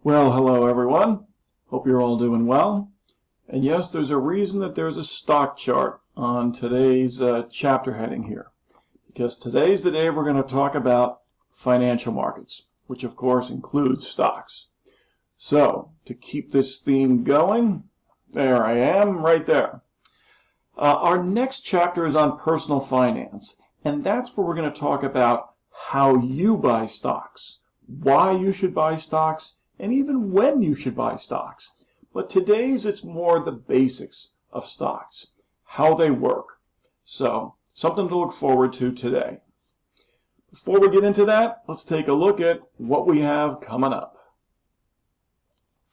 Well, hello everyone. Hope you're all doing well. And yes, there's a reason that there's a stock chart on today's chapter heading here. Because today's the day we're going to talk about financial markets, which of course includes stocks. So, to keep this theme going, there I am, right there. Our next chapter is on personal finance, and that's where we're going to talk about how you buy stocks, why you should buy stocks, and even when you should buy stocks. But today's it's more the basics of stocks, how they work. So, something to look forward to today. Before we get into that, let's take a look at what we have coming up.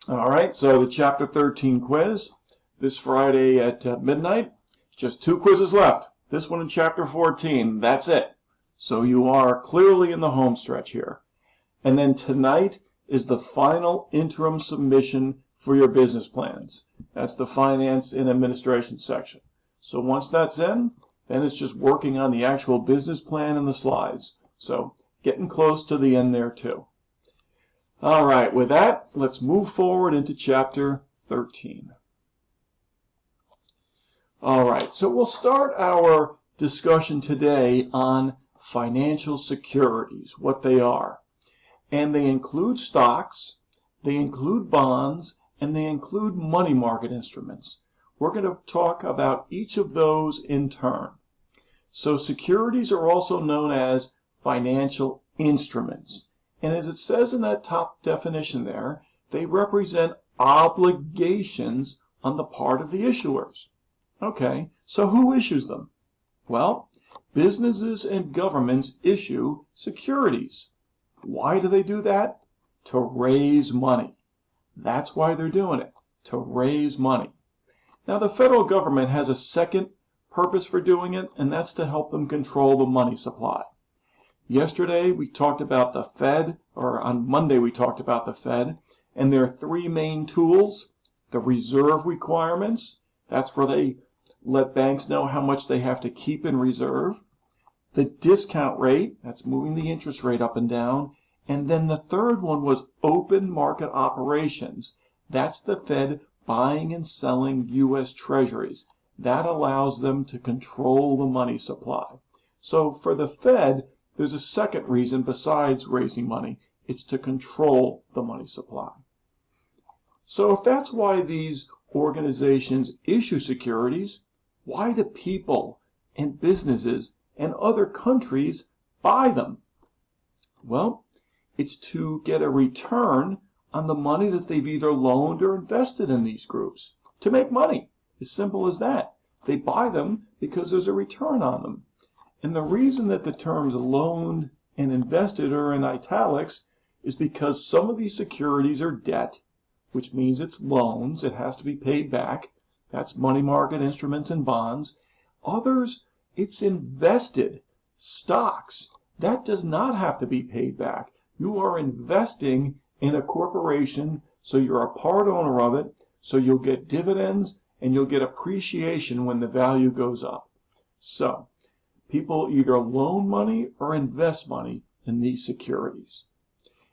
All right, so the Chapter 13 quiz this Friday at midnight. Just 2 quizzes left. This one in Chapter 14. That's it. So you are clearly in the home stretch here. And then tonight is the final interim submission for your business plans. That's the finance and administration section. So once that's in, then it's just working on the actual business plan and the slides. So getting close to the end there too. All right, with that, let's move forward into Chapter 13. All right, so we'll start our discussion today on financial securities, what they are. And they include stocks, they include bonds, and they include money market instruments. We're going to talk about each of those in turn. So securities are also known as financial instruments. And as it says in that top definition there, they represent obligations on the part of the issuers. Okay, so who issues them? Well, businesses and governments issue securities. Why do they do that? To raise money. That's why they're doing it, to raise money. Now, the federal government has a second purpose for doing it, and that's to help them control the money supply. Yesterday, we talked about the Fed, or on Monday, we talked about the Fed, and their 3 main tools: the reserve requirements, that's where they let banks know how much they have to keep in reserve; the discount rate, that's moving the interest rate up and down; and then the third one was open market operations. That's the Fed buying and selling U.S. Treasuries. That allows them to control the money supply. So for the Fed, there's a second reason besides raising money. It's to control the money supply. So if that's why these organizations issue securities, why do people and businesses and other countries buy them? Well, it's to get a return on the money that they've either loaned or invested in these groups. To make money. As simple as that. They buy them because there's a return on them. And the reason that the terms loaned and invested are in italics is because some of these securities are debt, which means it's loans, it has to be paid back. That's money market instruments and bonds. Others, it's invested, stocks. That does not have to be paid back. You are investing in a corporation, so you're a part owner of it, so you'll get dividends and you'll get appreciation when the value goes up. So, people either loan money or invest money in these securities.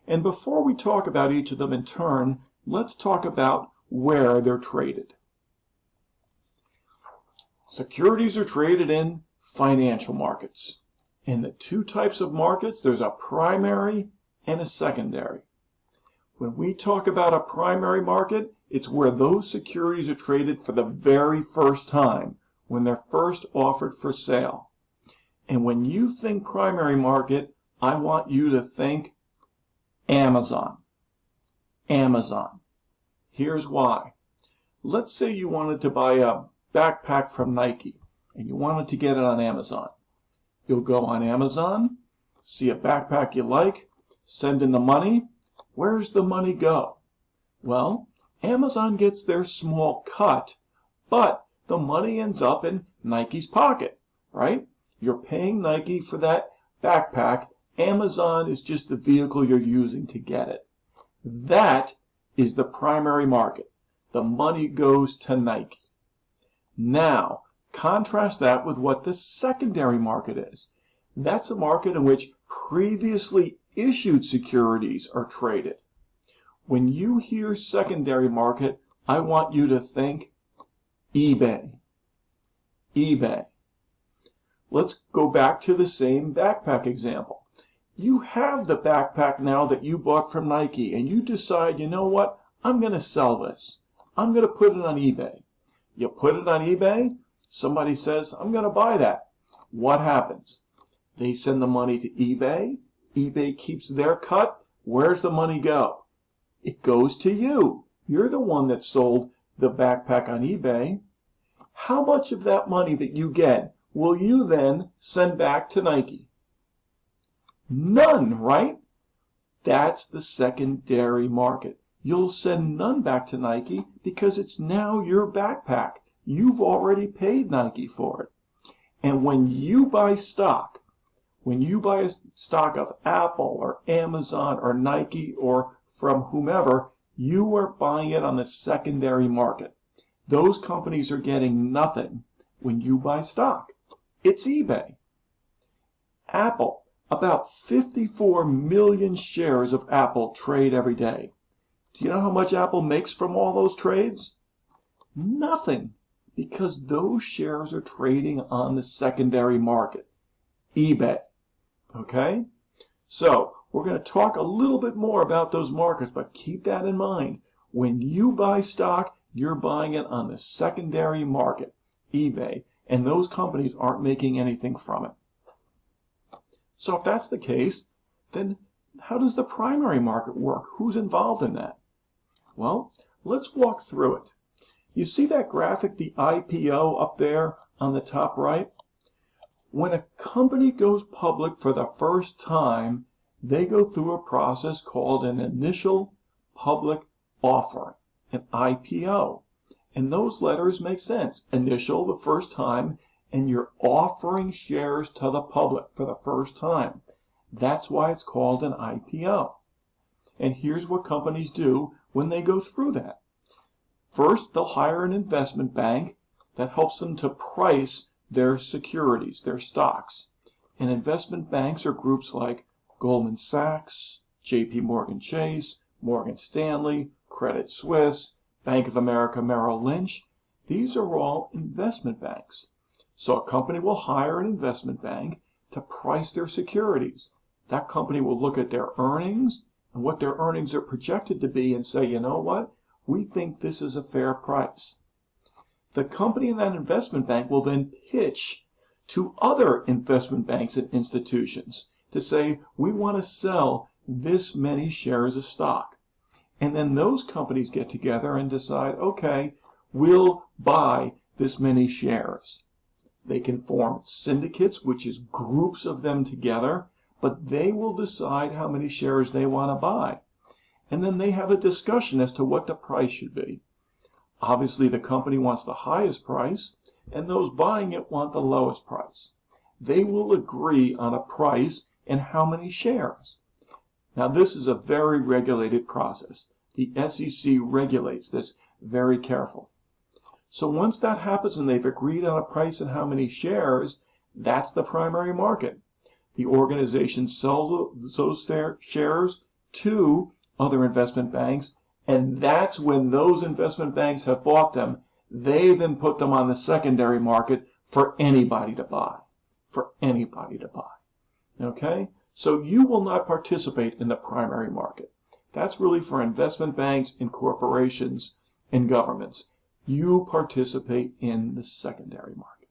And before we talk about each of them in turn, let's talk about where they're traded. Securities are traded in financial markets. In the 2 types of markets, there's a primary and a secondary. When we talk about a primary market, it's where those securities are traded for the very first time, when they're first offered for sale. And when you think primary market, I want you to think Amazon. Amazon. Here's why. Let's say you wanted to buy a backpack from Nike, and you wanted to get it on Amazon. You'll go on Amazon, see a backpack you like, send in the money. Where's the money go? Well, Amazon gets their small cut, but the money ends up in Nike's pocket, right? You're paying Nike for that backpack. Amazon is just the vehicle you're using to get it. That is the primary market. The money goes to Nike. Now, contrast that with what the secondary market is. That's a market in which previously issued securities are traded. When you hear secondary market, I want you to think eBay. eBay. Let's go back to the same backpack example. You have the backpack now that you bought from Nike, and you decide, you know what, I'm going to sell this. I'm going to put it on eBay. You put it on eBay, somebody says, I'm going to buy that. What happens? They send the money to eBay. eBay keeps their cut. Where's the money go? It goes to you. You're the one that sold the backpack on eBay. How much of that money that you get will you then send back to Nike? None, right? That's the secondary market. You'll send none back to Nike because it's now your backpack. You've already paid Nike for it. And when you buy stock, when you buy a stock of Apple or Amazon or Nike or from whomever, you are buying it on the secondary market. Those companies are getting nothing when you buy stock. It's eBay. Apple, about 54 million shares of Apple trade every day. Do you know how much Apple makes from all those trades? Nothing, because those shares are trading on the secondary market, eBay. Okay? So, we're going to talk a little bit more about those markets, but keep that in mind. When you buy stock, you're buying it on the secondary market, eBay, and those companies aren't making anything from it. So if that's the case, then how does the primary market work? Who's involved in that? Well, let's walk through it. You see that graphic, the IPO up there on the top right? When a company goes public for the first time, they go through a process called an initial public offering, an IPO. And those letters make sense. Initial, the first time, and you're offering shares to the public for the first time. That's why it's called an IPO. And here's what companies do when they go through that. First, they'll hire an investment bank that helps them to price their securities, their stocks. And investment banks are groups like Goldman Sachs, JP Morgan Chase, Morgan Stanley, Credit Suisse, Bank of America Merrill Lynch. These are all investment banks. So a company will hire an investment bank to price their securities. That company will look at their earnings and what their earnings are projected to be and say, you know what, we think this is a fair price. The company in that investment bank will then pitch to other investment banks and institutions to say, we want to sell this many shares of stock. And then those companies get together and decide, okay, we'll buy this many shares. They can form syndicates, which is groups of them together, but they will decide how many shares they want to buy. And then they have a discussion as to what the price should be. Obviously, the company wants the highest price, and those buying it want the lowest price. They will agree on a price and how many shares. Now, this is a very regulated process. The SEC regulates this very carefully. So once that happens and they've agreed on a price and how many shares, that's the primary market. The organization sells those shares to other investment banks, and that's when those investment banks have bought them. They then put them on the secondary market for anybody to buy. For anybody to buy. Okay? So you will not participate in the primary market. That's really for investment banks and corporations and governments. You participate in the secondary market.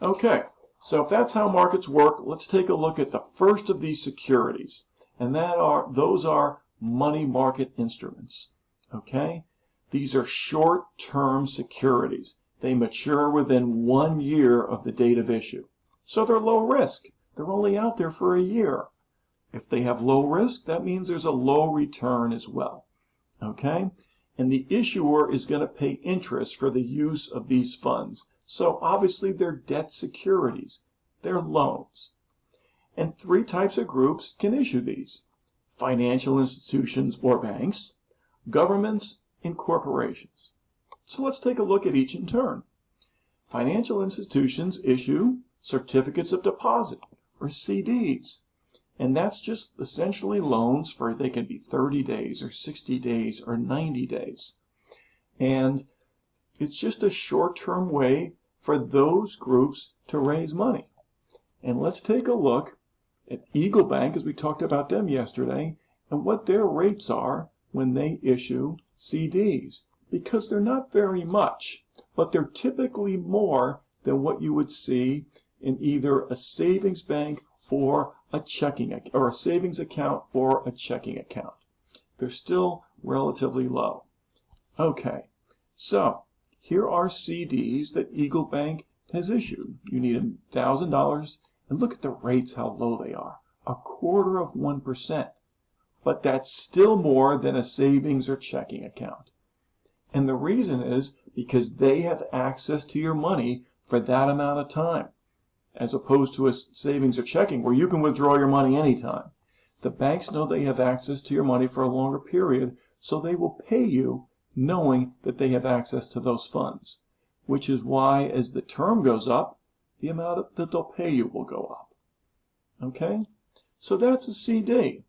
Okay, so if that's how markets work, let's take a look at the first of these securities. And those are money market instruments. Okay? These are short-term securities. They mature within 1 year of the date of issue. So they're low risk. They're only out there for a year. If they have low risk, that means there's a low return as well. Okay? And the issuer is going to pay interest for the use of these funds. So obviously they're debt securities. They're loans. And 3 types of groups can issue these: financial institutions or banks, governments, and corporations. So let's take a look at each in turn. Financial institutions issue certificates of deposit, or CDs. And that's just essentially loans for, they can be 30 days or 60 days or 90 days. And it's just a short-term way for those groups to raise money. And let's take a look at Eagle Bank, as we talked about them yesterday, and what their rates are when they issue CDs. Because they're not very much, but they're typically more than what you would see in either a savings bank or a checking or a savings account or a checking account. They're still relatively low. Okay, so here are CDs that Eagle Bank has issued. You need $1,000, and look at the rates, how low they are. 0.25%. But that's still more than a savings or checking account. And the reason is because they have access to your money for that amount of time, as opposed to a savings or checking where you can withdraw your money anytime. The banks know they have access to your money for a longer period, so they will pay you knowing that they have access to those funds, which is why as the term goes up, the amount that they'll pay you will go up. Okay? So that's a CD.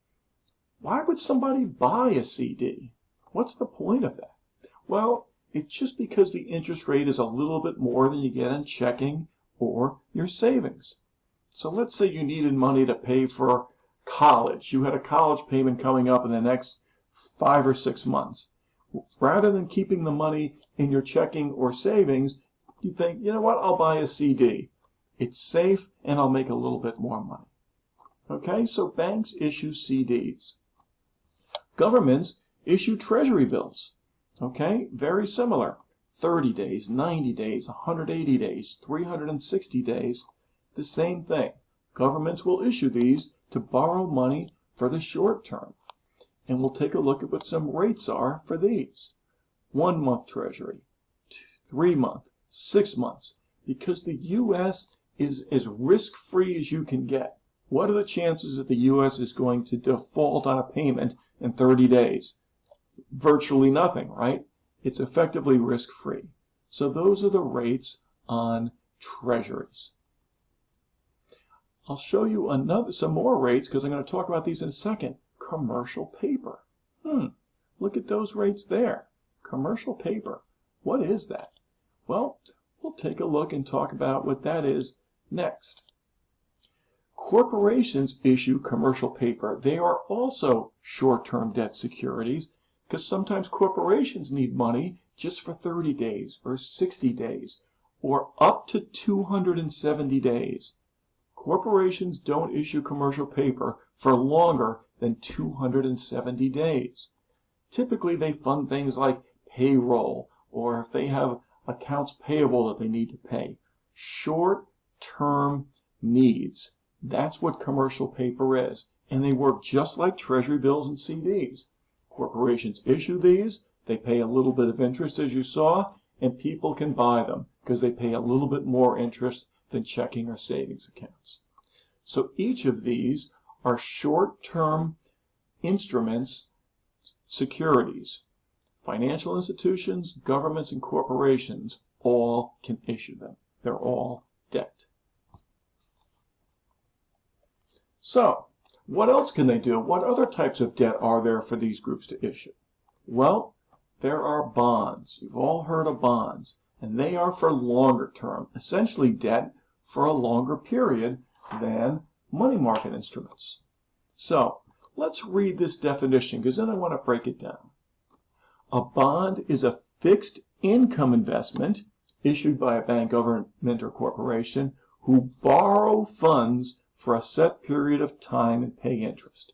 Why would somebody buy a CD? What's the point of that? Well, it's just because the interest rate is a little bit more than you get in checking or your savings. So let's say you needed money to pay for college. You had a college payment coming up in the next 5 or 6 months. Rather than keeping the money in your checking or savings, you think, you know what, I'll buy a CD. It's safe and I'll make a little bit more money. Okay, so banks issue CDs. Governments issue treasury bills. Okay, very similar. 30 days, 90 days, 180 days, 360 days, the same thing. Governments will issue these to borrow money for the short term. And we'll take a look at what some rates are for these. 1 month treasury, 3 month, 6 months, because the U.S. is as risk-free as you can get. What are the chances that the U.S. is going to default on a payment in 30 days? Virtually nothing, right? It's effectively risk-free. So those are the rates on treasuries. I'll show you some more rates because I'm going to talk about these in a second. Commercial paper. Look at those rates there. Commercial paper. What is that? Well, we'll take a look and talk about what that is next. Corporations issue commercial paper. They are also short-term debt securities because sometimes corporations need money just for 30 days or 60 days or up to 270 days. Corporations don't issue commercial paper for longer than 270 days. Typically, they fund things like payroll or if they have accounts payable that they need to pay. Short-term needs. That's what commercial paper is. And they work just like treasury bills and CDs. Corporations issue these, they pay a little bit of interest as you saw, and people can buy them because they pay a little bit more interest than checking or savings accounts. So each of these are short-term instruments, securities. Financial institutions, governments, and corporations all can issue them. They're all debt. So, what else can they do? What other types of debt are there for these groups to issue? Well, there are bonds. You've all heard of bonds, and they are for longer term, essentially debt for a longer period than money market instruments. So, let's read this definition because then I want to break it down. A bond is a fixed income investment issued by a bank, government, or corporation who borrow funds for a set period of time and pay interest.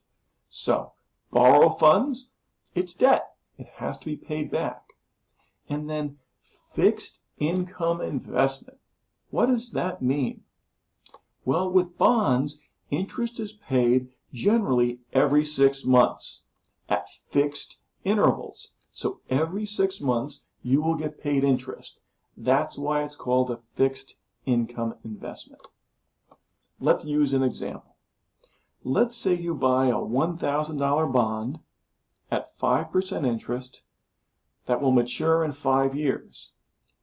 So, borrow funds, it's debt. It has to be paid back. And then fixed income investment. What does that mean? Well, with bonds, interest is paid generally every 6 months at fixed intervals. So every 6 months, you will get paid interest. That's why it's called a fixed income investment. Let's use an example. Let's say you buy a $1,000 bond at 5% interest that will mature in 5 years.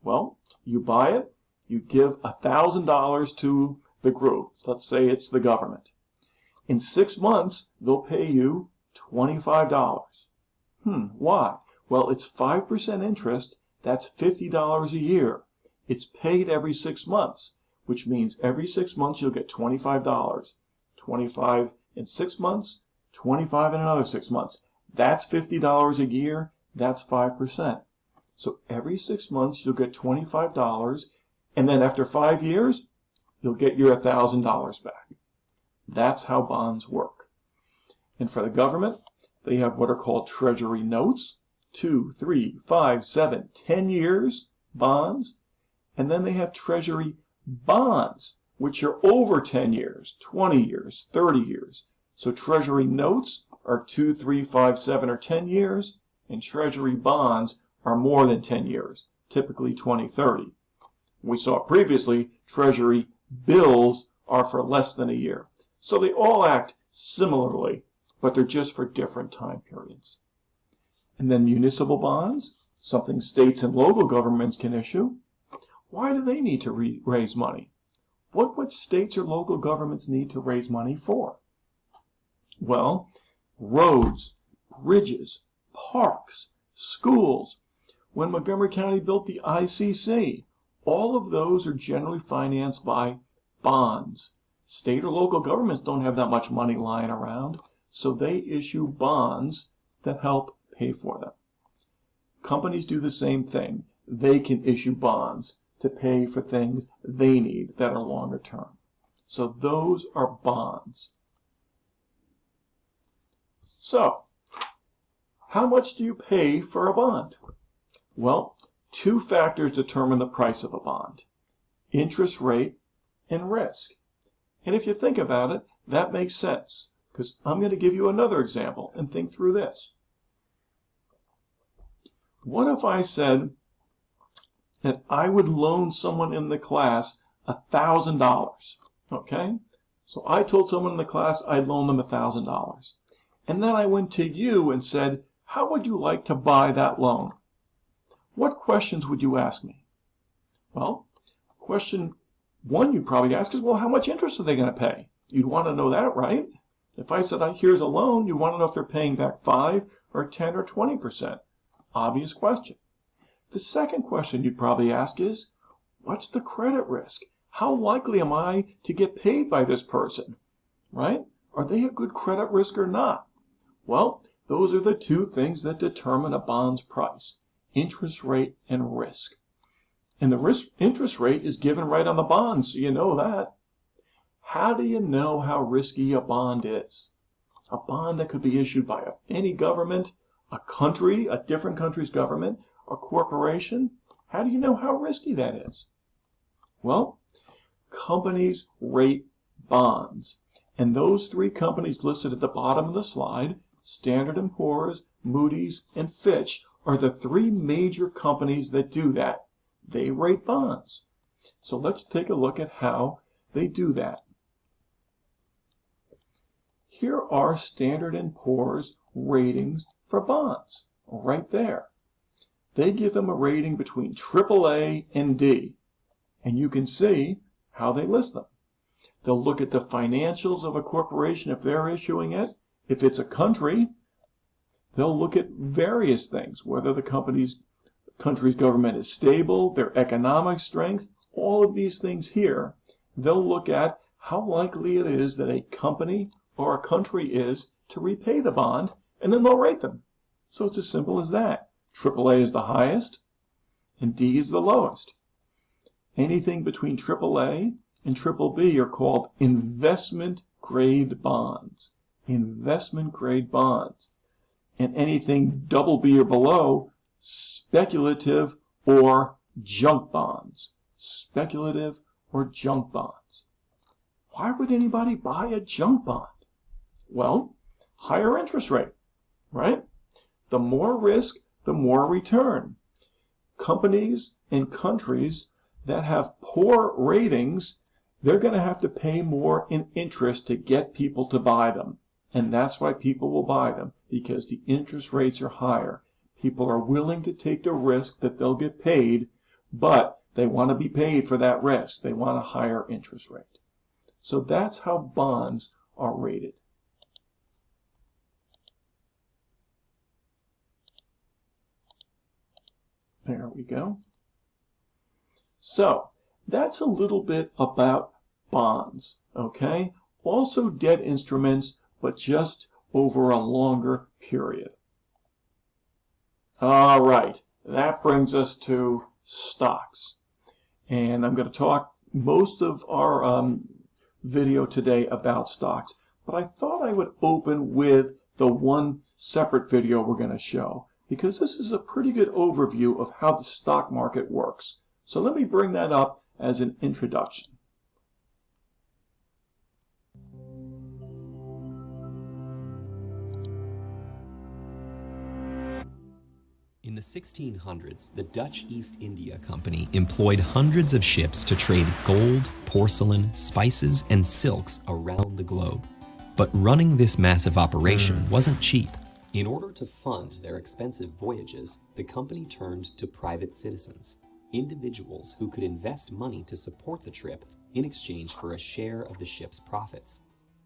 Well, you buy it, you give $1,000 to the group. Let's say it's the government. In 6 months, they'll pay you $25. Why? Well, it's 5% interest. That's $50 a year. It's paid every 6 months, which means every 6 months you'll get $25. 25 in 6 months, 25 in another 6 months. That's $50 a year. That's 5%. So every 6 months you'll get $25, and then after 5 years, you'll get your $1,000 back. That's how bonds work. And for the government, they have what are called treasury notes, 2, 3, 5, 7, 10 years bonds, and then they have treasury bonds, which are over 10 years, 20 years, 30 years. So treasury notes are 2, 3, 5, 7, or 10 years, and treasury bonds are more than 10 years, typically 20, 30. We saw previously treasury bills are for less than a year. So they all act similarly, but they're just for different time periods. And then municipal bonds, something states and local governments can issue. Why do they need to raise money? What would states or local governments need to raise money for? Well, roads, bridges, parks, schools. When Montgomery County built the ICC, all of those are generally financed by bonds. State or local governments don't have that much money lying around, so they issue bonds that help pay for them. Companies do the same thing. They can issue bonds to pay for things they need that are longer term. So those are bonds. So, how much do you pay for a bond? Well, 2 factors determine the price of a bond: interest rate and risk. And if you think about it, that makes sense, because I'm going to give you another example and think through this. What if I said that I would loan someone in the class $1,000? Okay? So I told someone in the class I'd loan them $1,000. And then I went to you and said, how would you like to buy that loan? What questions would you ask me? Well, question one you'd probably ask is, well, how much interest are they going to pay? You'd want to know that, right? If I said, here's a loan, you want to know if they're paying back 5 or 10 or 20%. Obvious question. The second question you'd probably ask is, what's the credit risk? How likely am I to get paid by this person? Right? Are they a good credit risk or not? Well, those are the 2 things that determine a bond's price: interest rate and risk. And the interest rate is given right on the bond, so you know that. How do you know how risky a bond is? A bond that could be issued by any government, a country, a different country's government, a corporation. How do you know how risky that is? Well, companies rate bonds. And those 3 companies listed at the bottom of the slide, Standard & Poor's, Moody's, and Fitch, are the 3 major companies that do that. They rate bonds. So let's take a look at how they do that. Here are Standard & Poor's ratings for bonds, right there. They give them a rating between AAA and D, and you can see how they list them. They'll look at the financials of a corporation if they're issuing it. If it's a country, they'll look at various things, whether the country's government is stable, their economic strength, all of these things here. They'll look at how likely it is that a company or a country is to repay the bond, and then they'll rate them. So it's as simple as that. AAA is the highest, and D is the lowest. Anything between AAA and BBB are called investment-grade bonds. Investment-grade bonds. And anything BB or below, speculative or junk bonds. Speculative or junk bonds. Why would anybody buy a junk bond? Well, higher interest rate, right? The more risk, the more return. Companies and countries that have poor ratings, they're going to have to pay more in interest to get people to buy them. And that's why people will buy them, because the interest rates are higher. People are willing to take the risk that they'll get paid, but they want to be paid for that risk. They want a higher interest rate. So that's how bonds are rated. There we go. So that's a little bit about bonds, okay? Also debt instruments, but just over a longer period. All right, that brings us to stocks. And I'm going to talk most of our video today about stocks, but I thought I would open with the one separate video we're going to show, because this is a pretty good overview of how the stock market works. So let me bring that up as an introduction. In the 1600s, the Dutch East India Company employed hundreds of ships to trade gold, porcelain, spices, and silks around the globe. But running this massive operation wasn't cheap. In order to fund their expensive voyages, the company turned to private citizens, individuals who could invest money to support the trip in exchange for a share of the ship's profits.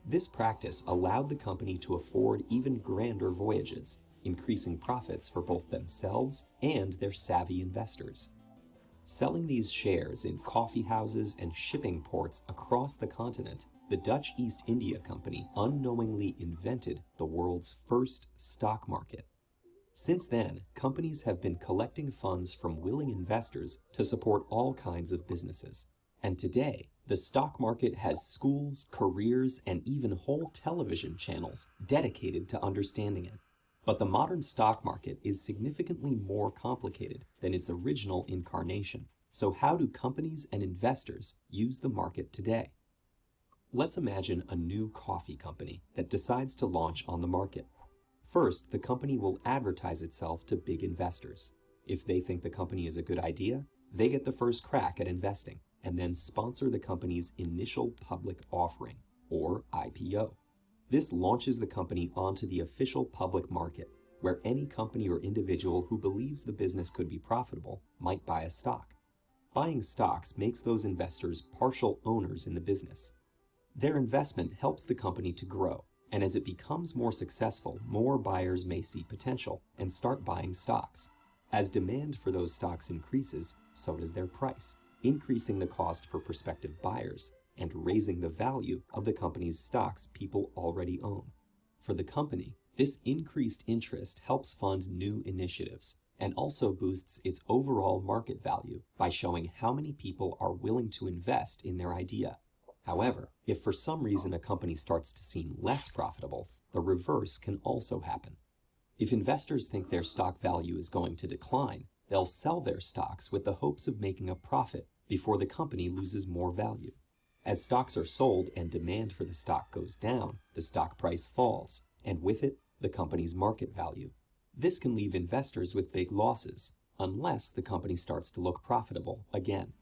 This practice allowed the company to afford even grander voyages, increasing profits for both themselves and their savvy investors. Selling these shares in coffee houses and shipping ports across the continent, the Dutch East India Company unknowingly invented the world's first stock market. Since then, companies have been collecting funds from willing investors to support all kinds of businesses. And today, the stock market has schools, careers, and even whole television channels dedicated to understanding it. But the modern stock market is significantly more complicated than its original incarnation. So how do companies and investors use the market today? Let's imagine a new coffee company that decides to launch on the market. First, the company will advertise itself to big investors. If they think the company is a good idea, they get the first crack at investing and then sponsor the company's initial public offering, or IPO. This launches the company onto the official public market, where any company or individual who believes the business could be profitable might buy a stock. Buying stocks makes those investors partial owners in the business. Their investment helps the company to grow, and as it becomes more successful, more buyers may see potential and start buying stocks. As demand for those stocks increases, so does their price, increasing the cost for prospective buyers and raising the value of the company's stocks people already own. For the company, this increased interest helps fund new initiatives and also boosts its overall market value by showing how many people are willing to invest in their idea. However, if for some reason a company starts to seem less profitable, the reverse can also happen. If investors think their stock value is going to decline, they'll sell their stocks with the hopes of making a profit before the company loses more value. As stocks are sold and demand for the stock goes down, the stock price falls, and with it, the company's market value. This can leave investors with big losses, unless the company starts to look profitable again.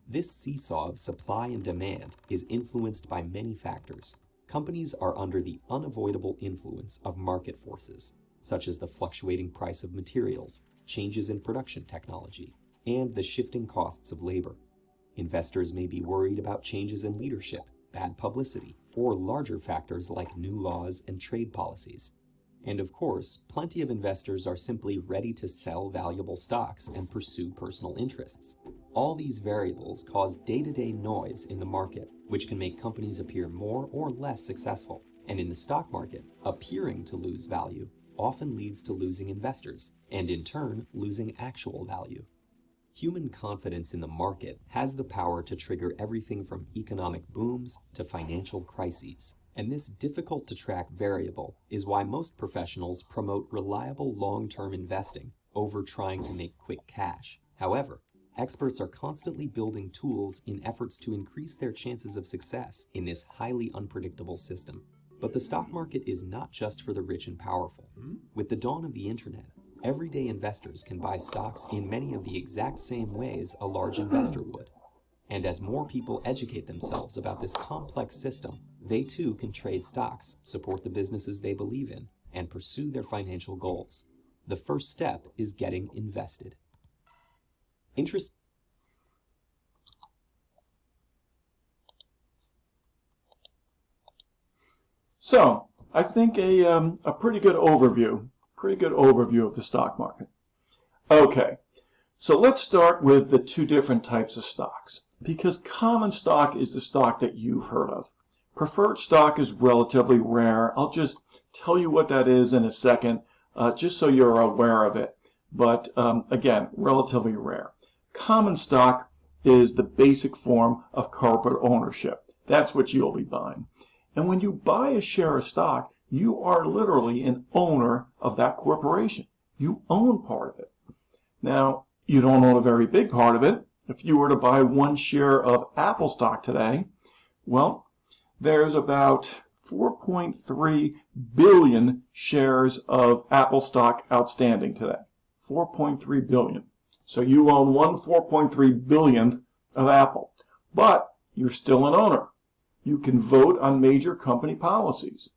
This seesaw of supply and demand is influenced by many factors. Companies are under the unavoidable influence of market forces, such as the fluctuating price of materials, changes in production technology, and the shifting costs of labor. Investors may be worried about changes in leadership, bad publicity, or larger factors like new laws and trade policies. And of course, plenty of investors are simply ready to sell valuable stocks and pursue personal interests. All these variables cause day-to-day noise in the market, which can make companies appear more or less successful. And in the stock market, appearing to lose value often leads to losing investors, and in turn, losing actual value. Human confidence in the market has the power to trigger everything from economic booms to financial crises. And this difficult-to-track variable is why most professionals promote reliable long-term investing over trying to make quick cash. However, experts are constantly building tools in efforts to increase their chances of success in this highly unpredictable system. But the stock market is not just for the rich and powerful. With the dawn of the internet, everyday investors can buy stocks in many of the exact same ways a large investor would. And as more people educate themselves about this complex system, they too can trade stocks, support the businesses they believe in, and pursue their financial goals. The first step is getting invested. So I think a pretty good overview of the stock market. Okay, so let's start with the two different types of stocks, because common stock is the stock that you've heard of. Preferred stock is relatively rare. I'll just tell you what that is in a second, just so you're aware of it. But again, relatively rare. Common stock is the basic form of corporate ownership. That's what you'll be buying. And when you buy a share of stock, you are literally an owner of that corporation. You own part of it. Now, you don't own a very big part of it. If you were to buy one share of Apple stock today, well, there's about 4.3 billion shares of Apple stock outstanding today. 4.3 billion. So you own 4.3 billionth of Apple. But you're still an owner. You can vote on major company policies.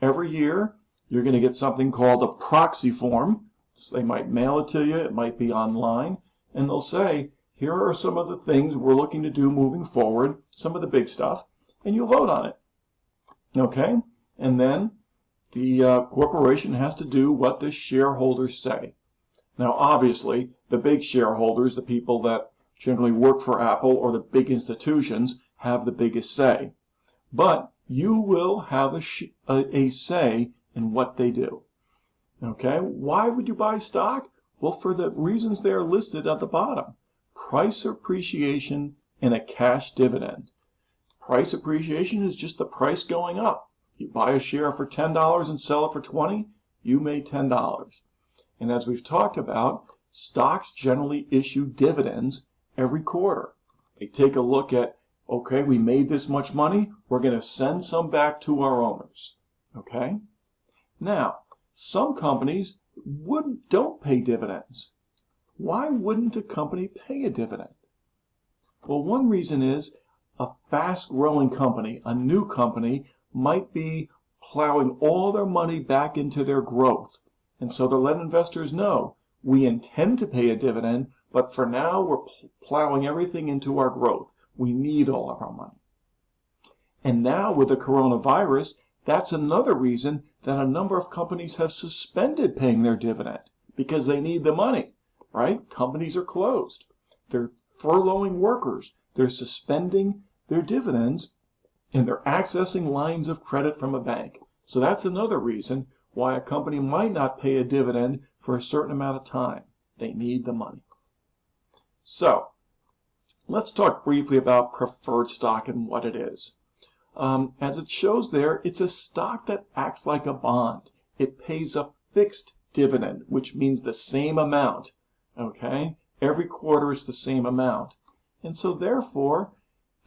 Every year, you're going to get something called a proxy form. So they might mail it to you. It might be online. And they'll say, here are some of the things we're looking to do moving forward, some of the big stuff, and you'll vote on it. Okay? And then the corporation has to do what the shareholders say. Now, obviously, the big shareholders, the people that generally work for Apple or the big institutions, have the biggest say. But you will have a say in what they do. Okay? Why would you buy stock? Well, for the reasons they are listed at the bottom. Price appreciation and a cash dividend. Price appreciation is just the price going up. You buy a share for $10 and sell it for $20, you made $10. And as we've talked about, stocks generally issue dividends every quarter. They take a look at, okay, we made this much money, we're going to send some back to our owners. Okay? Now, some companies don't pay dividends. Why wouldn't a company pay a dividend? Well, one reason is a fast-growing company, a new company, might be plowing all their money back into their growth. And so they'll let investors know, we intend to pay a dividend, but for now we're plowing everything into our growth. We need all of our money. And now with the coronavirus, that's another reason that a number of companies have suspended paying their dividend, because they need the money, right? Companies are closed. They're furloughing workers. They're suspending their dividends, and they're accessing lines of credit from a bank. So that's another reason why a company might not pay a dividend for a certain amount of time. They need the money. So, let's talk briefly about preferred stock and what it is. As it shows there, it's a stock that acts like a bond. It pays a fixed dividend, which means the same amount. Okay? Every quarter is the same amount. And so therefore,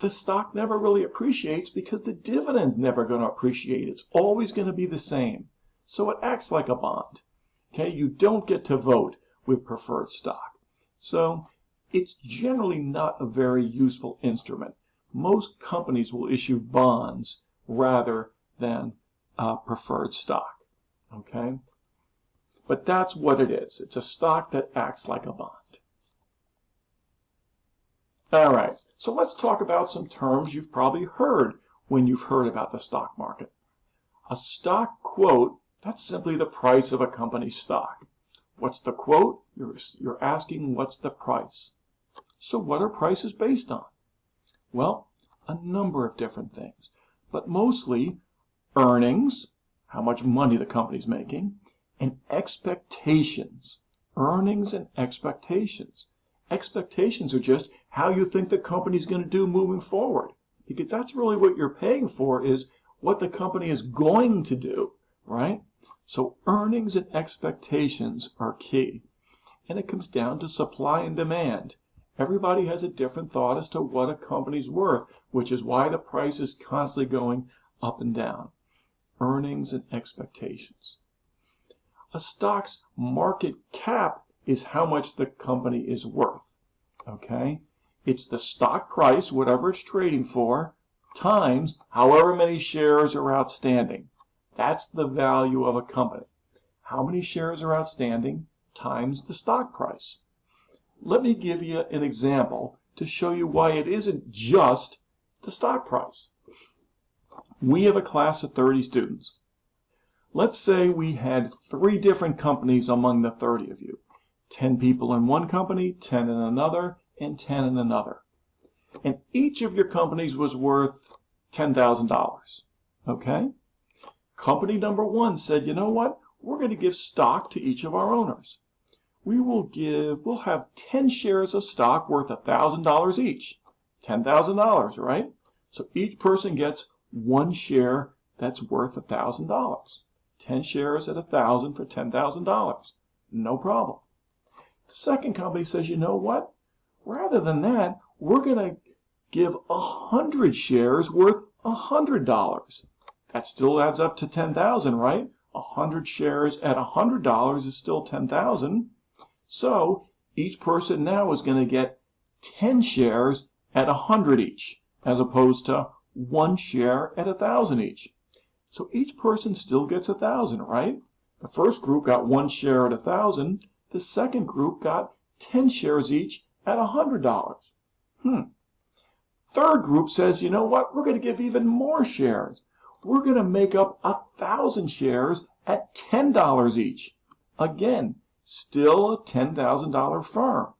the stock never really appreciates because the dividend's never going to appreciate. It's always going to be the same. So it acts like a bond. Okay? You don't get to vote with preferred stock. So it's generally not a very useful instrument. Most companies will issue bonds rather than preferred stock. Okay? But that's what it is. It's a stock that acts like a bond. All right, so let's talk about some terms you've probably heard when you've heard about the stock market. A stock quote, that's simply the price of a company's stock. What's the quote? You're asking what's the price. So what are prices based on? Well, a number of different things, but mostly earnings, how much money the company's making, and expectations. Earnings and expectations. Expectations are just how you think the company's going to do moving forward, because that's really what you're paying for, is what the company is going to do, right? So earnings and expectations are key. And it comes down to supply and demand. Everybody has a different thought as to what a company's worth, which is why the price is constantly going up and down. Earnings and expectations. A stock's market cap is how much the company is worth. Okay? It's the stock price, whatever it's trading for, times however many shares are outstanding. That's the value of a company. How many shares are outstanding times the stock price. Let me give you an example to show you why it isn't just the stock price. We have a class of 30 students. Let's say we had 3 different companies among the 30 of you. 10 people in one company, 10 in another, and 10 in another. And each of your companies was worth $10,000. Okay? Company number 1 said, you know what? We're going to give stock to each of our owners. We'll have 10 shares of stock worth $1,000 each. $10,000, right? So each person gets 1 share that's worth $1,000. 10 shares at $1,000 for $10,000. No problem. The second company says, you know what? Rather than that, we're going to give 100 shares worth $100. That still adds up to 10,000, right? 100 shares at $100 is still 10,000. So each person now is going to get 10 shares at 100 each, as opposed to 1 share at 1,000 each. So each person still gets 1,000, right? The first group got 1 share at 1,000. The second group got 10 shares each at $100. Third group says, you know what? We're going to give even more shares. We're going to make up 1,000 shares at $10 each. Again, still a $10,000 firm,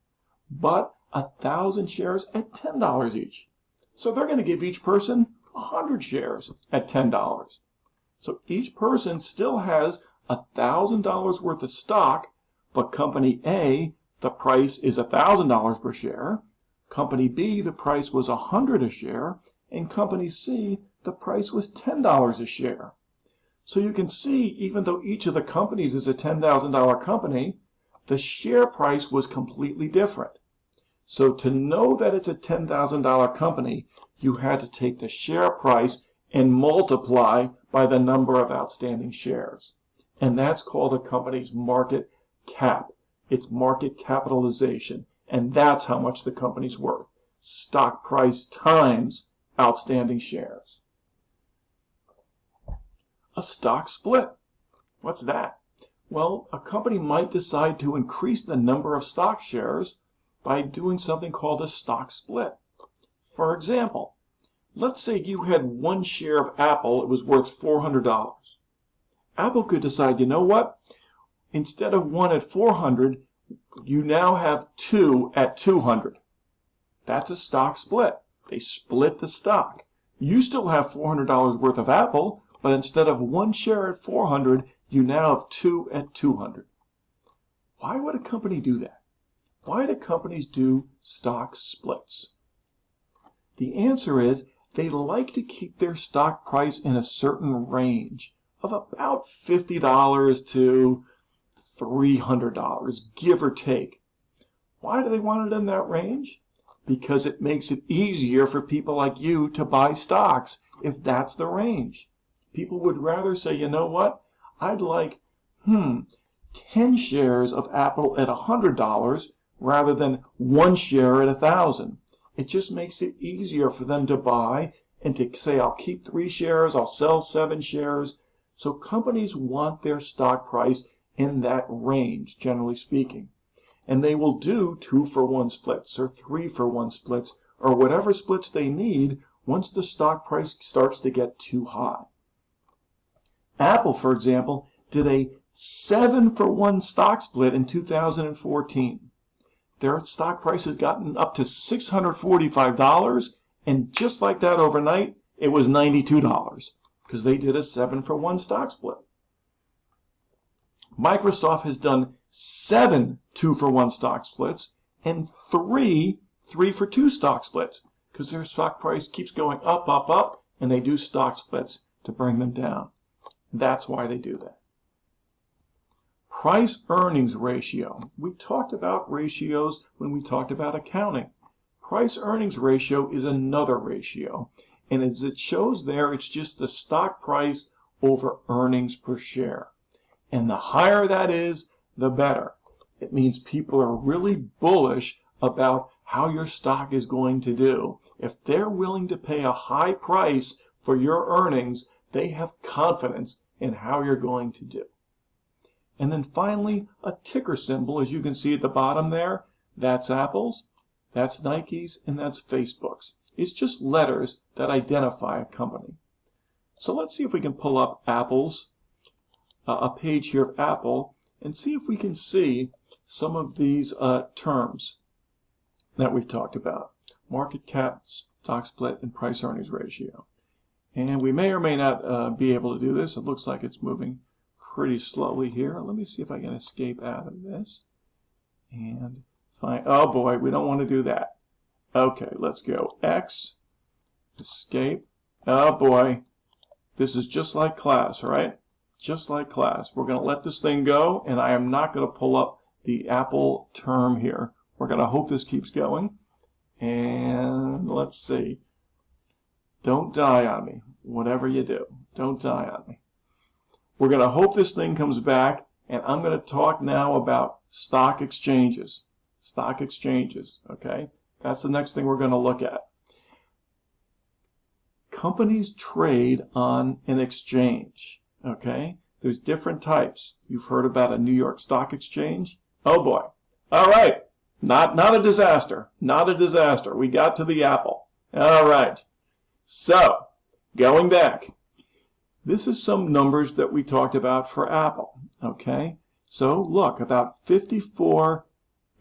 but 1,000 shares at $10 each. So they're going to give each person 100 shares at $10. So each person still has $1,000 worth of stock, but Company A, the price is $1,000 per share. Company B, the price was $100 a share, and Company C, the price was $10 a share. So you can see, even though each of the companies is a $10,000 company, the share price was completely different. So to know that it's a $10,000 company, you had to take the share price and multiply by the number of outstanding shares. And that's called a company's market cap. It's market capitalization. And that's how much the company's worth. Stock price times outstanding shares. A stock split. What's that? Well, a company might decide to increase the number of stock shares by doing something called a stock split. For example, let's say you had 1 share of Apple, it was worth $400. Apple could decide, you know what? Instead of 1 at 400, you now have 2 at 200. That's a stock split. They split the stock. You still have $400 worth of Apple, but instead of 1 share at 400, you now have 2 at 200. Why would a company do that? Why do companies do stock splits? The answer is they like to keep their stock price in a certain range of about $50 to $300, give or take. Why do they want it in that range? Because it makes it easier for people like you to buy stocks if that's the range. People would rather say, you know what? I'd like 10 shares of Apple at $100 rather than 1 share at 1,000. It just makes it easier for them to buy and to say, I'll keep 3 shares, I'll sell 7 shares. So companies want their stock price in that range, generally speaking. And they will do 2-for-1 splits or 3-for-1 splits or whatever splits they need once the stock price starts to get too high. Apple, for example, did a 7-for-1 stock split in 2014. Their stock price has gotten up to $645, and just like that overnight, it was $92 because they did a 7-for-1 stock split. Microsoft has done 7 2-for-1 stock splits and 3 3-for-2 stock splits because their stock price keeps going up, up, up, and they do stock splits to bring them down. That's why they do that. Price-earnings ratio. We talked about ratios when we talked about accounting. Price-earnings ratio is another ratio, and as it shows there, it's just the stock price over earnings per share. And the higher that is, the better. It means people are really bullish about how your stock is going to do. If they're willing to pay a high price for your earnings, they have confidence in how you're going to do. And then finally, a ticker symbol, as you can see at the bottom there, that's Apple's, that's Nike's, and that's Facebook's. It's just letters that identify a company. So let's see if we can pull up Apple's, a page here of Apple, and see if we can see some of these terms that we've talked about. Market cap, stock split, and price earnings ratio. And we may or may not be able to do this. It looks like it's moving pretty slowly here. Let me see if I can escape out of this. And find, oh boy, we don't want to do that. Okay, let's go. X, escape. Oh boy, this is just like class, right? Just like class. We're going to let this thing go, and I am not going to pull up the Apple term here. We're going to hope this keeps going. And let's see. Don't die on me. Whatever you do, don't die on me. We're going to hope this thing comes back, and I'm going to talk now about stock exchanges. Stock exchanges, okay? That's the next thing we're going to look at. Companies trade on an exchange, okay? There's different types. You've heard about a New York Stock Exchange. Oh boy. All right. Not a disaster. Not a disaster. We got to the Apple. All right. So, going back. This is some numbers that we talked about for Apple, okay? So, look, about 54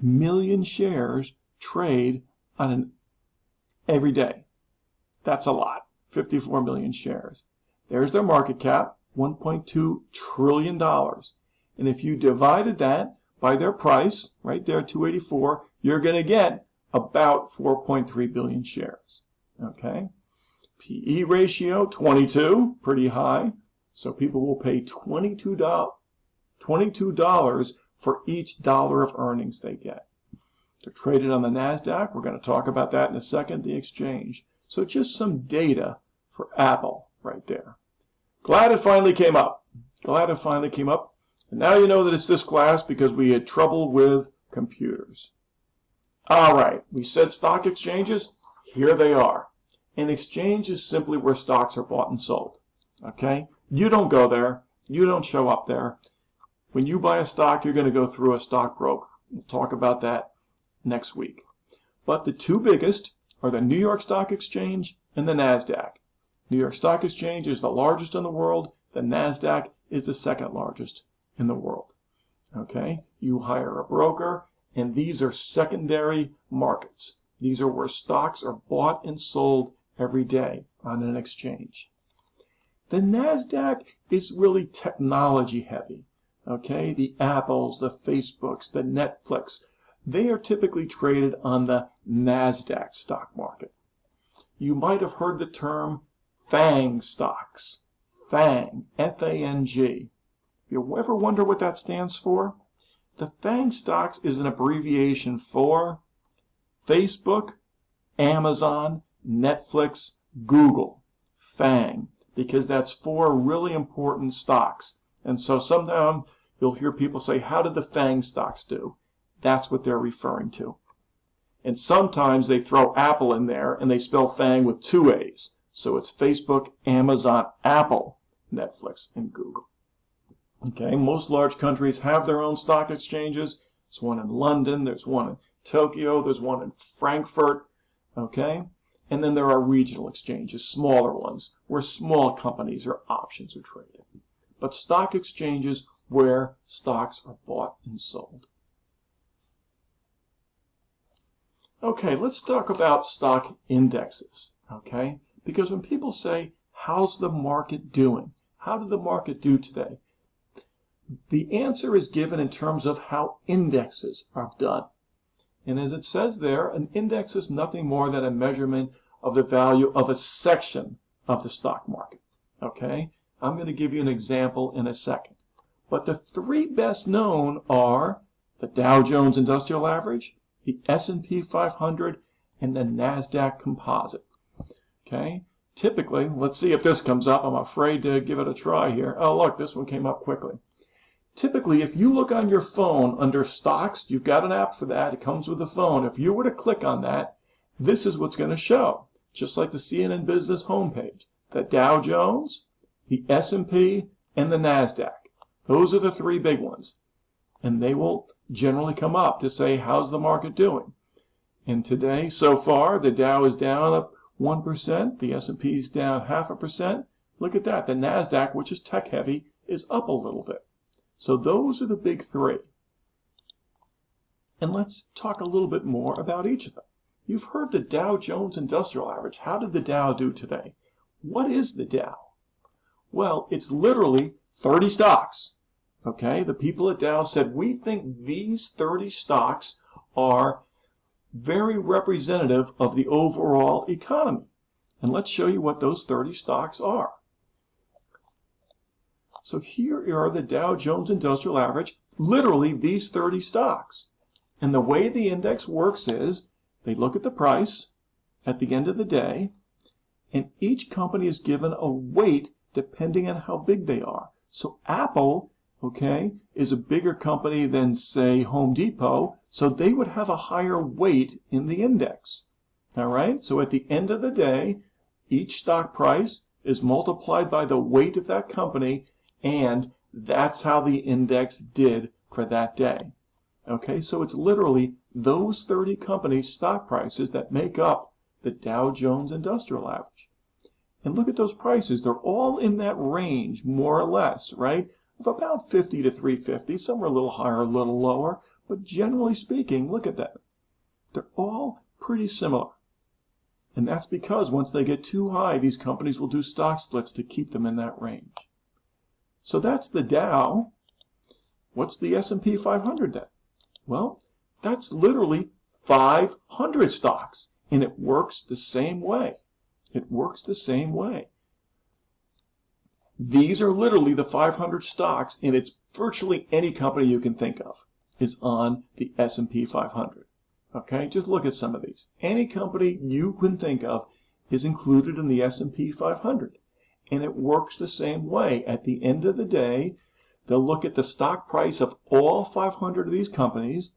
million shares trade on an every day. That's a lot. 54 million shares. There's their market cap, $1.2 trillion. And if you divided that by their price, right there, 284, you're going to get about 4.3 billion shares. Okay? PE ratio, 22, pretty high. So people will pay $22 for each dollar of earnings they get. They're traded on the NASDAQ. We're going to talk about that in a second, the exchange. So just some data for Apple right there. Glad it finally came up. Glad it finally came up. And now you know that it's this class because we had trouble with computers. All right, we said stock exchanges. Here they are. An exchange is simply where stocks are bought and sold. Okay? You don't go there. You don't show up there. When you buy a stock, you're going to go through a stockbroker. We'll talk about that next week. But the two biggest are the New York Stock Exchange and the NASDAQ. New York Stock Exchange is the largest in the world. The NASDAQ is the second largest in the world. Okay? You hire a broker, and these are secondary markets. These are where stocks are bought and sold every day on an exchange. The NASDAQ is really technology heavy. Okay? The Apples, the Facebooks, the Netflix, they are typically traded on the NASDAQ stock market. You might have heard the term FANG stocks. FANG, F-A-N-G. You ever wonder what that stands for? The FANG stocks is an abbreviation for Facebook, Amazon, Netflix, Google. FANG, because that's four really important stocks. And so sometimes you'll hear people say, how did the FANG stocks do? That's what they're referring to. And sometimes they throw Apple in there and they spell FANG with two A's. So it's Facebook, Amazon, Apple, Netflix, and Google. Okay, most large countries have their own stock exchanges. There's one in London, there's one in Tokyo, there's one in Frankfurt. Okay, and then there are regional exchanges, smaller ones, where small companies or options are traded. But stock exchanges where stocks are bought and sold. Okay, let's talk about stock indexes. Okay, because when people say, how's the market doing? How did the market do today? The answer is given in terms of how indexes are done. And as it says there, an index is nothing more than a measurement of the value of a section of the stock market. Okay? I'm going to give you an example in a second. But the three best known are the Dow Jones Industrial Average, the S&P 500, and the NASDAQ Composite. Okay? Typically, let's see if this comes up. I'm afraid to give it a try here. Oh, look, this one came up quickly. Typically, if you look on your phone under stocks, you've got an app for that. It comes with the phone. If you were to click on that, this is what's going to show, just like the CNN Business homepage. The Dow Jones, the S&P, and the NASDAQ. Those are the three big ones. And they will generally come up to say, how's the market doing? And today, so far, the Dow is down 1%, the S&P is down 0.5%, Look at that. The NASDAQ, which is tech heavy, is up a little bit. So those are the big three. And let's talk a little bit more about each of them. You've heard the Dow Jones Industrial Average. How did the Dow do today? What is the Dow? Well, it's literally 30 stocks. Okay, the people at Dow said, we think these 30 stocks are very representative of the overall economy. And let's show you what those 30 stocks are. So here are the Dow Jones Industrial Average, literally these 30 stocks. And the way the index works is they look at the price at the end of the day, and each company is given a weight depending on how big they are. So Apple, okay, is a bigger company than, say, Home Depot, so they would have a higher weight in the index. All right, so at the end of the day, each stock price is multiplied by the weight of that company, and that's how the index did for that day. Okay, so it's literally those 30 companies' stock prices that make up the Dow Jones Industrial Average. And look at those prices. They're all in that range, more or less, right? Of about 50 to 350. Some are a little higher, a little lower. But generally speaking, look at that. They're all pretty similar. And that's because once they get too high, these companies will do stock splits to keep them in that range. So that's the Dow. What's the S&P 500 then? Well, that's literally 500 stocks, and it works the same way. It works the same way. These are literally the 500 stocks, and it's virtually any company you can think of is on the S&P 500. Okay, just look at some of these. Any company you can think of is included in the S&P 500, and it works the same way. At the end of the day, they'll look at the stock price of all 500 of these companies.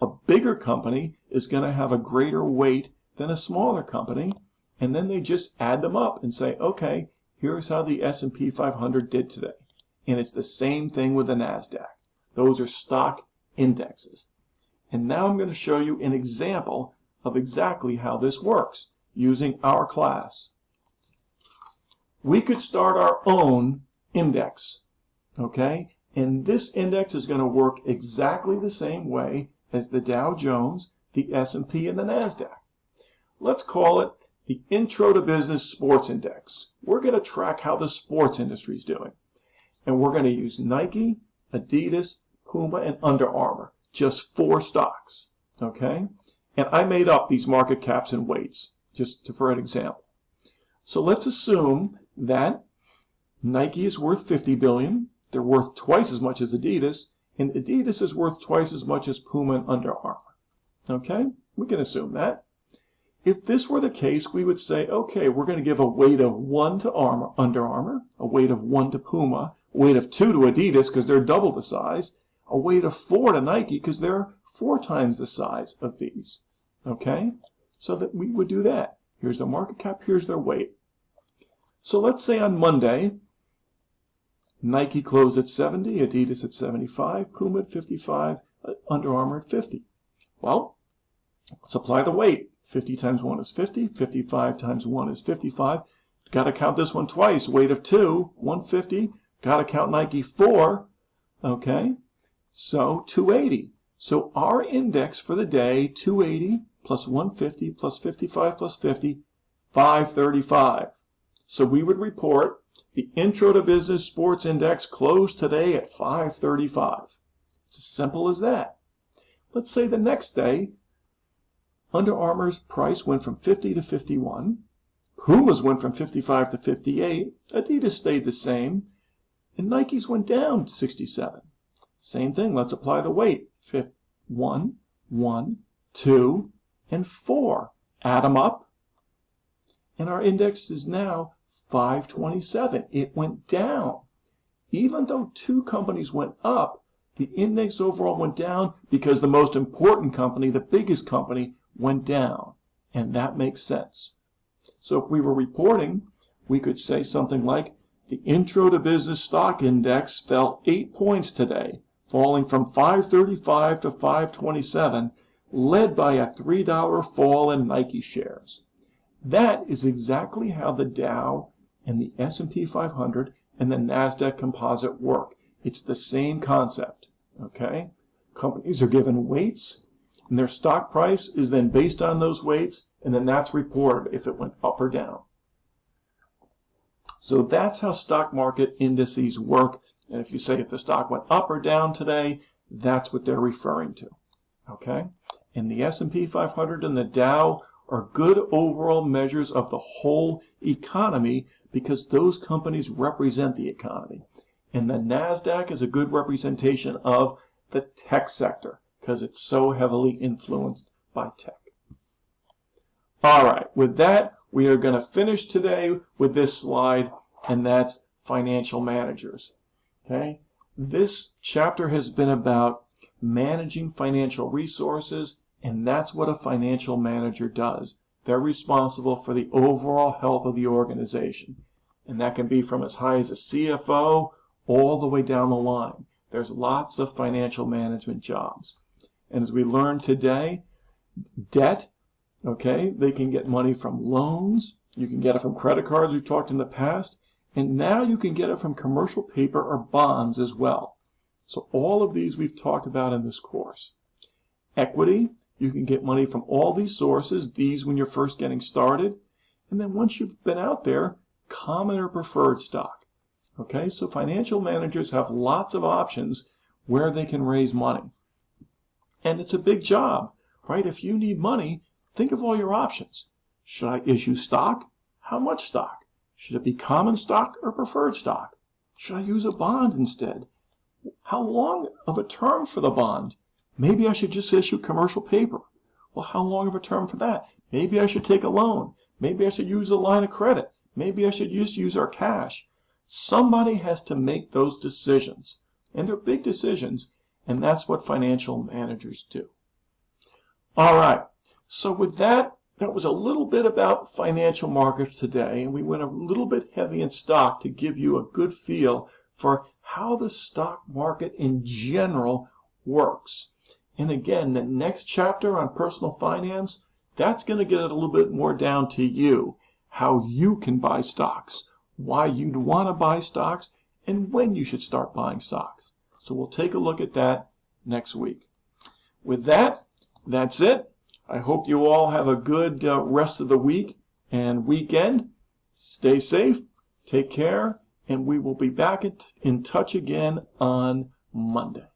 A bigger company is going to have a greater weight than a smaller company, and then they just add them up and say, okay, here's how the S&P 500 did today. And it's the same thing with the NASDAQ. Those are stock indexes. And now I'm going to show you an example of exactly how this works using our class. We could start our own index. Okay, and this index is going to work exactly the same way as the Dow Jones, the S&P, and the NASDAQ. Let's call it the Intro to Business Sports Index. We're going to track how the sports industry is doing. And we're going to use Nike, Adidas, Puma, and Under Armour. Just 4 stocks. Okay, and I made up these market caps and weights just for an example. So let's assume that Nike is worth $50 billion. They're worth twice as much as Adidas, and Adidas is worth twice as much as Puma and Under Armour. Okay, we can assume that. If this were the case, we would say, okay, we're going to give a weight of 1 to Under Armour, a weight of 1 to Puma, a weight of 2 to Adidas because they're double the size, a weight of 4 to Nike because they're 4 times the size of these. Okay, so that we would do that. Here's their market cap, here's their weight. So let's say on Monday, Nike closed at 70, Adidas at 75, Puma at 55, Under Armour at 50. Well, let's apply the weight. 50 times 1 is 50, 55 times 1 is 55. Got to count this one twice. Weight of 2, 150. Got to count Nike 4. Okay, so 280. So our index for the day, 280 plus 150 plus 55 plus 50, 535. So we would report the Intro to Business Sports Index closed today at 535. It's as simple as that. Let's say the next day, Under Armour's price went from 50 to 51. Puma's went from 55 to 58. Adidas stayed the same. And Nike's went down 67. Same thing, let's apply the weight. 1, 1, 2, and 4. Add them up. And our index is now 527. It went down. Even though 2 companies went up, the index overall went down because the most important company, the biggest company, went down. And that makes sense. So if we were reporting, we could say something like, the Intro to Business Stock Index fell 8 points today, falling from 535 to 527, led by a $3 fall in Nike shares. That is exactly how the Dow and the S&P 500 and the NASDAQ composite work. It's the same concept, okay? Companies are given weights, and their stock price is then based on those weights, and then that's reported if it went up or down. So that's how stock market indices work. And if you say if the stock went up or down today, that's what they're referring to, okay? And the S&P 500 and the Dow are good overall measures of the whole economy because those companies represent the economy. And the NASDAQ is a good representation of the tech sector because it's so heavily influenced by tech. All right, with that, we are going to finish today with this slide, and that's financial managers. Okay? This chapter has been about managing financial resources, and that's what a financial manager does. They're responsible for the overall health of the organization. And that can be from as high as a CFO all the way down the line. There's lots of financial management jobs. And as we learned today, debt, okay, they can get money from loans. You can get it from credit cards, we've talked in the past. And now you can get it from commercial paper or bonds as well. So all of these we've talked about in this course. Equity, you can get money from all these sources, these when you're first getting started. And then once you've been out there, common or preferred stock. Okay, so financial managers have lots of options where they can raise money. And it's a big job, right? If you need money, think of all your options. Should I issue stock? How much stock? Should it be common stock or preferred stock? Should I use a bond instead? How long of a term for the bond? Maybe I should just issue commercial paper. Well, how long of a term for that? Maybe I should take a loan. Maybe I should use a line of credit. Maybe I should just use our cash. Somebody has to make those decisions. And they're big decisions, and that's what financial managers do. All right, so with that, that was a little bit about financial markets today, and we went a little bit heavy in stock to give you a good feel for how the stock market in general works. And again, the next chapter on personal finance, that's going to get it a little bit more down to you, how you can buy stocks, why you'd want to buy stocks, and when you should start buying stocks. So we'll take a look at that next week. With that, that's it. I hope you all have a good rest of the week and weekend. Stay safe, take care, and we will be back in touch again on Monday.